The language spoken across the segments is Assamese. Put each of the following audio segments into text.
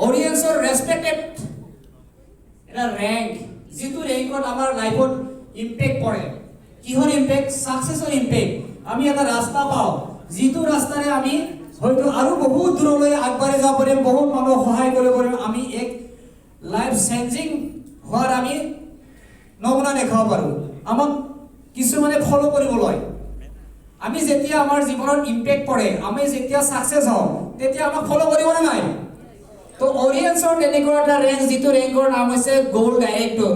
অডিয়েন্সৰ ৰেসপেক্টেড এটা ৰেংক, যিটো ৰেংকত আমাৰ লাইফত ইম্পেক্ট পৰে। কিহৰ ইম্পেক্ট? সাকসেছৰ ইম্পেক্ট। আমি এটা ৰাস্তা পাওঁ, যিটো ৰাস্তাৰে আমি হয়তো আৰু বহুত দূৰলৈ আগবাঢ়ি যাব পাৰিম, বহুত মানুহক সহায় কৰিব পাৰিম, আমি এক লাইফ চেঞ্জিং হোৱাৰ আমি নমুনা দেখাব পাৰোঁ। আমাক কিছুমানে ফলো কৰিবলৈ, আমি যেতিয়া আমাৰ জীৱনত ইম্পেক্ট পৰে, আমি যেতিয়া সাকসেছ হওঁ, তেতিয়া আমাক ফলো কৰিবনে নাই? তো অডিয়েন্সৰ তেনেকুৱা এটা ৰেংক, যিটো ৰেংকৰ নাম হৈছে গোল্ড ডাইৰেক্টৰ।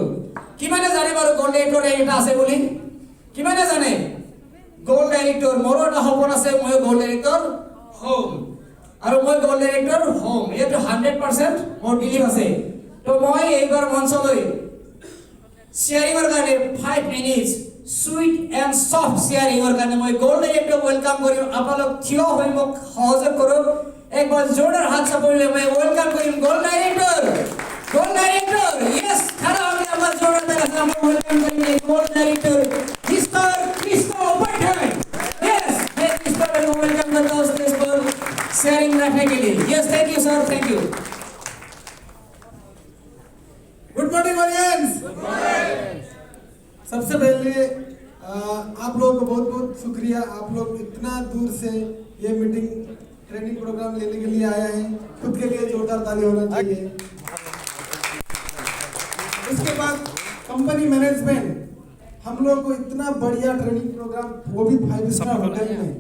কিমানে জানে বাৰু গোল্ড ডাইৰেক্টৰ ৰেংক এটা আছে বুলি? কিমানে জানে? গোল্ড ডাইৰেক্টৰ, মোৰো এটা সপোন আছে, মই গোল্ড ডাইৰেক্টৰ হম, আৰু মই গোল্ড ডাইৰেক্টৰ হম, এইটো 100% মোৰ বিলিভ আছে। তো মই এইবাৰ মঞ্চলৈ শ্বেয়াৰিঙৰ কাৰণে 5 মিনিটছ সুইট এণ্ড সফট শ্বেয়াৰিঙৰ কাৰণে মই গোল্ড ডাইৰেক্টৰ ওয়েলকাম কৰিম। আপোনালোক থিয় হৈ মোক সহযোগ কৰক, একবাৰ জোৰদাৰ হাত চাপৰিলে মই ওয়েলকাম কৰিম gold director. Gold director, yes, খারা আমি আমার জোরদার আছে, আমরা ওয়েলকাম করি gold director mister Krishna Upadhyay. Yes, मैं मिस्टर को वेलकम करता हूं स्टेज पर शेयरिंग रखने के लिए। Yes, thank you sir, thank you. Good morning audience. सबसे पहले आप लोगों को बहुत बहुत शुक्रिया, आप लोग इतना दूर से ये मीटिंग ट्रेनिंग प्रोग्राम लेने के लिए आया है, खुद के लिए जोरदार ताली होना चाहिए। उसके बाद कंपनी मैनेजमेंट हम लोग को इतना बढ़िया ट्रेनिंग प्रोग्राम, वो भी 5 स्टार होटल में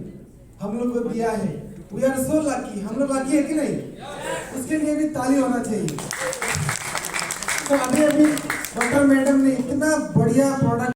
हम लोग को दिया है। वी आर सो लकी, हम लोग लकी है कि नहीं? उसके लिए भी ताली होना चाहिए। तो अभी डॉक्टर मैडम ने इतना बढ़िया प्रोडक्ट